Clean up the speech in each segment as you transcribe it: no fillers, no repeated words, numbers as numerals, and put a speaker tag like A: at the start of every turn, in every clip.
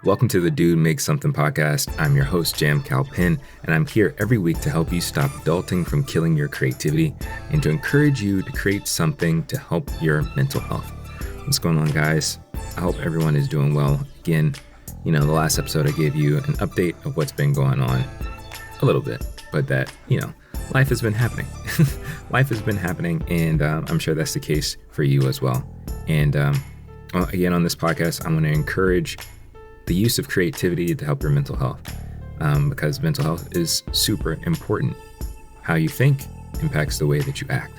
A: Welcome to the Dude Makes Something podcast. I'm your host, Jam Calpin, and I'm here every week to help you stop adulting from killing your creativity and to encourage you to create something to help your mental health. What's going on, guys? I hope everyone is doing well. Again, the last episode I gave you an update of what's been going on a little bit, but that, life has been happening. Life has been happening, and I'm sure that's the case for you as well. And again, on this podcast, I want to encourage the use of creativity to help your mental health, because mental health is super important. How you think impacts the way that you act.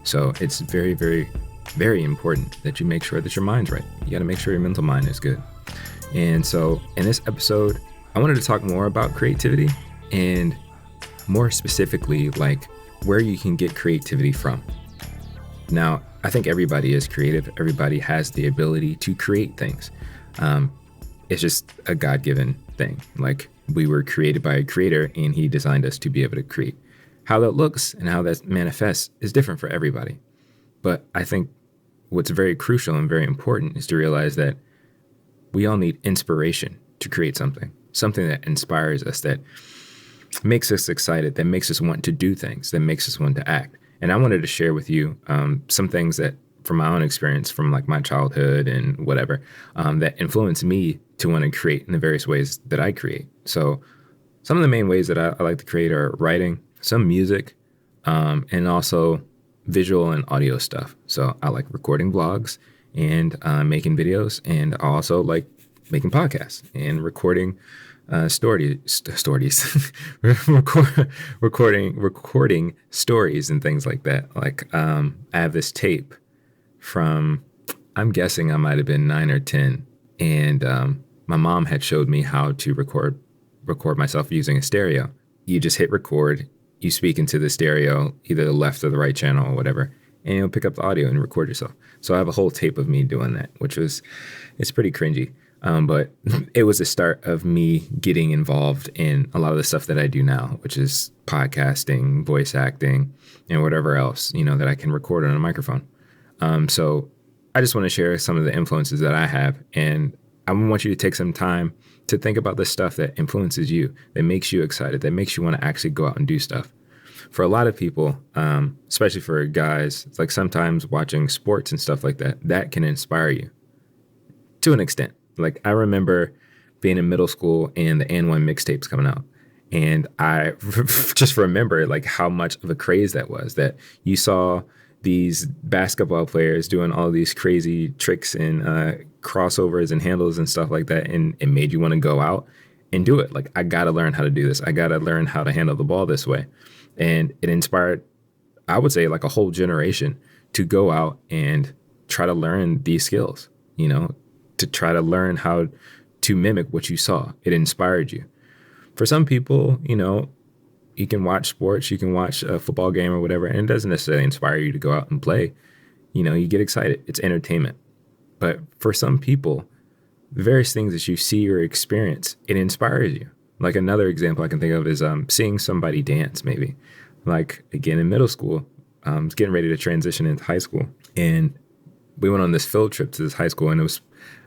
A: So it's very, very, very important that you make sure that your mind's right. You got to make sure your mental mind is good. And so in this episode, I wanted to talk more about creativity and more specifically, like where you can get creativity from. Now, I think everybody is creative. Everybody has the ability to create things. It's just a God-given thing. Like, we were created by a creator and he designed us to be able to create. How that looks and how that manifests is different for everybody. But I think what's very crucial and very important is to realize that we all need inspiration to create something that inspires us, that makes us excited, that makes us want to do things, that makes us want to act. And I wanted to share with you some things that, from my own experience, from like my childhood and whatever, that influenced me to want to create in the various ways that I create. So some of the main ways that I like to create are writing, some music, and also visual and audio stuff. So I like recording vlogs and making videos, and I also like making podcasts and recording stories, recording stories and things like that. Like I have this tape from, I'm guessing I might have been 9 or 10, and my mom had showed me how to record myself using a stereo. You just hit record, you speak into the stereo, either the left or the right channel or whatever, and you'll pick up the audio and record yourself. So I have a whole tape of me doing that, it's pretty cringy. But it was the start of me getting involved in a lot of the stuff that I do now, which is podcasting, voice acting, and whatever else, that I can record on a microphone. So I just want to share some of the influences that I have, and I want you to take some time to think about the stuff that influences you, that makes you excited, that makes you want to actually go out and do stuff. For a lot of people, especially for guys, it's like sometimes watching sports and stuff like that, that can inspire you to an extent. Like, I remember being in middle school and the N1 mixtapes coming out. And I just remember like how much of a craze that was, that you saw these basketball players doing all these crazy tricks and crossovers and handles and stuff like that. And it made you want to go out and do it. Like, I got to learn how to do this. I got to learn how to handle the ball this way. And it inspired, I would say, like a whole generation to go out and try to learn these skills, to try to learn how to mimic what you saw. It inspired you. For some people, you can watch sports, you can watch a football game or whatever, and it doesn't necessarily inspire you to go out and play. You get excited. It's entertainment. But for some people, the various things that you see or experience, it inspires you. Like, another example I can think of is seeing somebody dance, maybe. Like, again, in middle school, I was getting ready to transition into high school, and we went on this field trip to this high school, and it was,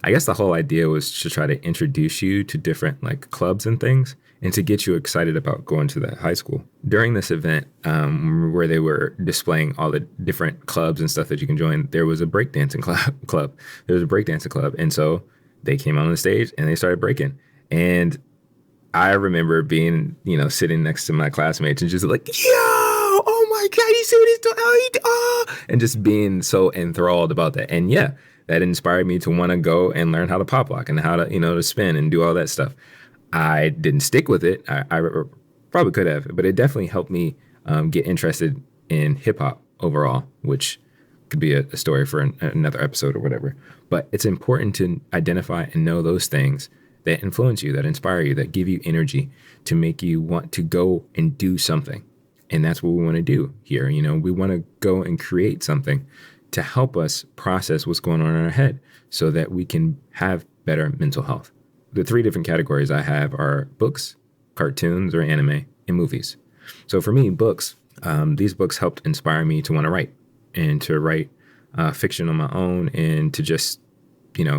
A: I guess the whole idea was to try to introduce you to different like clubs and things, and to get you excited about going to that high school. During this event, where they were displaying all the different clubs and stuff that you can join, there was a breakdancing club. There was a breakdancing club. And so they came on the stage and they started breaking. And I remember being, sitting next to my classmates and just like, yo, oh my God, you see what he's doing? And just being so enthralled about that. And yeah, that inspired me to want to go and learn how to pop lock and how to, to spin and do all that stuff. I didn't stick with it. I probably could have, but it definitely helped me get interested in hip hop overall, which could be a story for another episode or whatever. But it's important to identify and know those things that influence you, that inspire you, that give you energy to make you want to go and do something. And that's what we want to do here. We want to go and create something to help us process what's going on in our head so that we can have better mental health. The 3 different categories I have are books, cartoons or anime, and movies. So for me, books, these books helped inspire me to want to write and to write fiction on my own and to just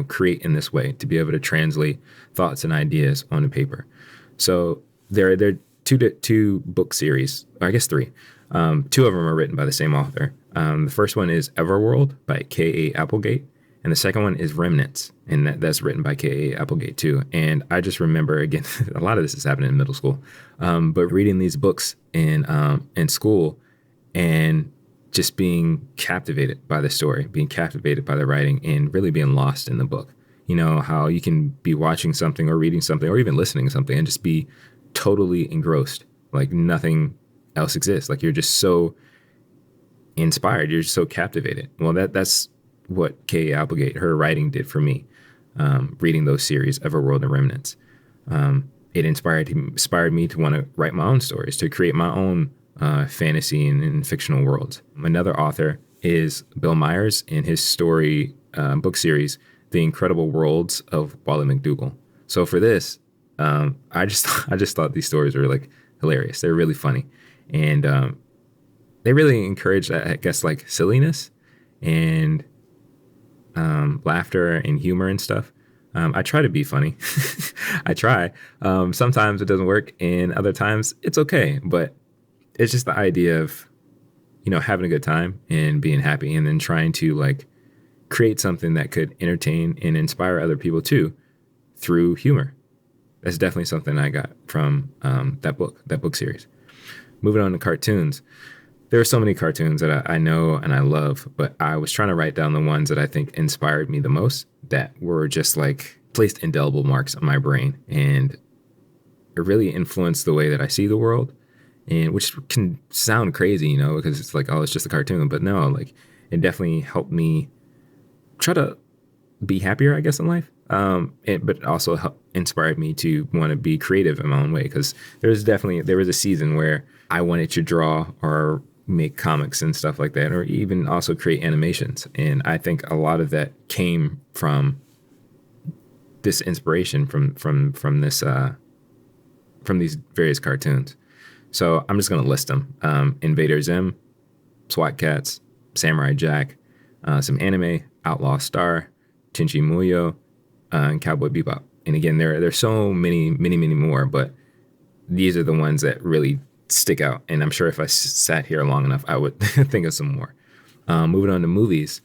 A: create in this way, to be able to translate thoughts and ideas onto paper. So there are two book series, or I guess three. Two of them are written by the same author. The first one is Everworld by K.A. Applegate, and the second one is Remnants, and that's written by K.A. Applegate too. And I just remember, again, a lot of this is happening in middle school, but reading these books in school and just being captivated by the story, being captivated by the writing, and really being lost in the book. You know, how you can be watching something or reading something or even listening to something and just be totally engrossed, like nothing else exists. Like you're just so inspired, you're just so captivated. Well, that's what Kay Applegate, her writing did for me, reading those series, Everworld and Remnants. It inspired me to want to write my own stories, to create my own fantasy and fictional worlds. Another author is Bill Myers in his story book series, The Incredible Worlds of Wally McDougall. So for this, I just thought these stories were like hilarious. They're really funny, and they really encourage, I guess, like silliness and laughter and humor and stuff. I try to be funny. I try. Sometimes it doesn't work, and other times it's okay. But it's just the idea of, having a good time and being happy, and then trying to like create something that could entertain and inspire other people too through humor. That's definitely something I got from that book series. Moving on to cartoons. There are so many cartoons that I know and I love, but I was trying to write down the ones that I think inspired me the most, that were just like placed indelible marks on my brain, and it really influenced the way that I see the world. And which can sound crazy, because it's like, oh, it's just a cartoon. But no, like it definitely helped me try to be happier, I guess, in life. But also inspired me to want to be creative in my own way, because there was a season where I wanted to draw or make comics and stuff like that, or even also create animations. And I think a lot of that came from this inspiration from these various cartoons. So I'm just going to list them. Invader Zim, SWAT Cats, Samurai Jack, some anime, Outlaw Star, Tenchi Muyo, and Cowboy Bebop. And again, there's so many more, but these are the ones that really stick out. And I'm sure if I sat here long enough, I would think of some more. Moving on to movies.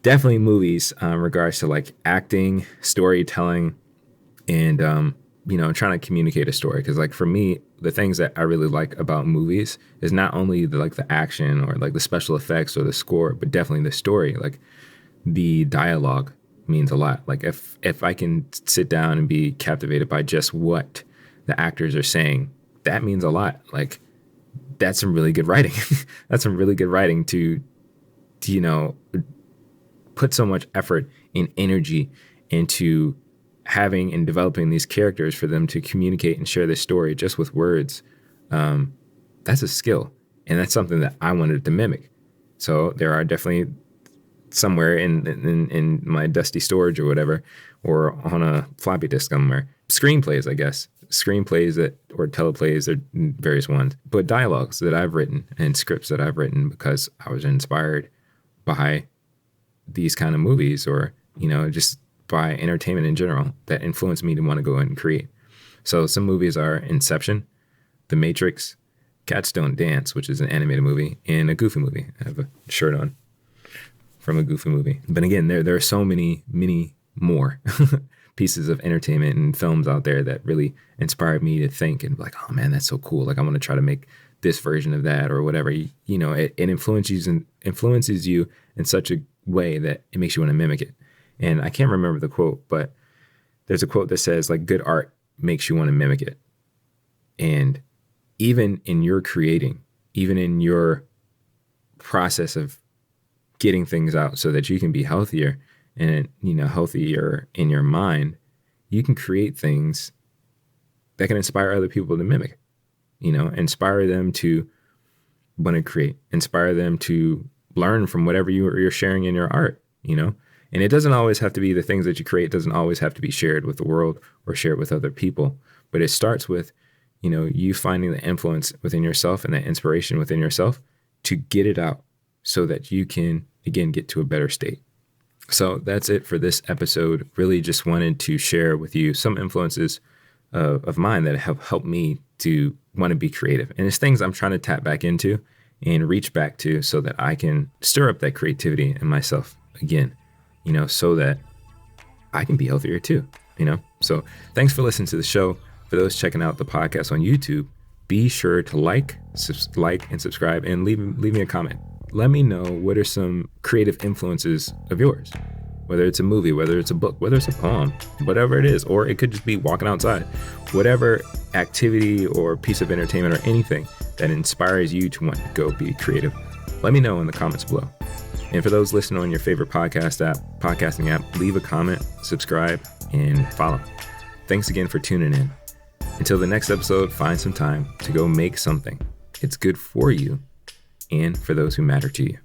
A: Definitely movies in regards to like acting, storytelling, and trying to communicate a story. Because like for me, the things that I really like about movies is not only the action or like the special effects or the score, but definitely the story. Like the dialogue means a lot. Like if I can sit down and be captivated by just what the actors are saying, that means a lot. Like that's some really good writing. That's some really good writing to put so much effort and energy into having and developing these characters for them to communicate and share their story just with words. That's a skill, and that's something that I wanted to mimic. So there are definitely somewhere in my dusty storage or whatever, or on a floppy disk somewhere, screenplays, I guess, or teleplays, or various ones, but dialogues that I've written and scripts that I've written because I was inspired by these kind of movies, or just by entertainment in general, that influenced me to want to go and create. So some movies are Inception, The Matrix, Cats Don't Dance, which is an animated movie, and a Goofy movie. I have a shirt on from a Goofy movie. But again, there are so many more pieces of entertainment and films out there that really inspired me to think and be like, oh man, that's so cool. Like I want to try to make this version of that or whatever. It influences you in such a way that it makes you want to mimic it. And I can't remember the quote, but there's a quote that says like good art makes you want to mimic it. And even in your creating, even in your process of getting things out so that you can be healthier and, healthier in your mind, you can create things that can inspire other people to mimic, inspire them to want to create, inspire them to learn from whatever you're sharing in your art, And it doesn't always have to be the things that you create, doesn't always have to be shared with the world or shared with other people. But it starts with, you finding the influence within yourself and that inspiration within yourself to get it out so that you can, again, get to a better state. So that's it for this episode. Really just wanted to share with you some influences of mine that have helped me to want to be creative. And it's things I'm trying to tap back into and reach back to so that I can stir up that creativity in myself again, so that I can be healthier too, So thanks for listening to the show. For those checking out the podcast on YouTube, be sure to like and subscribe and leave me a comment. Let me know what are some creative influences of yours, whether it's a movie, whether it's a book, whether it's a poem, whatever it is, or it could just be walking outside, whatever activity or piece of entertainment or anything that inspires you to want to go be creative. Let me know in the comments below. And for those listening on your favorite podcasting app, leave a comment, subscribe, and follow. Thanks again for tuning in. Until the next episode, find some time to go make something. It's good for you and for those who matter to you.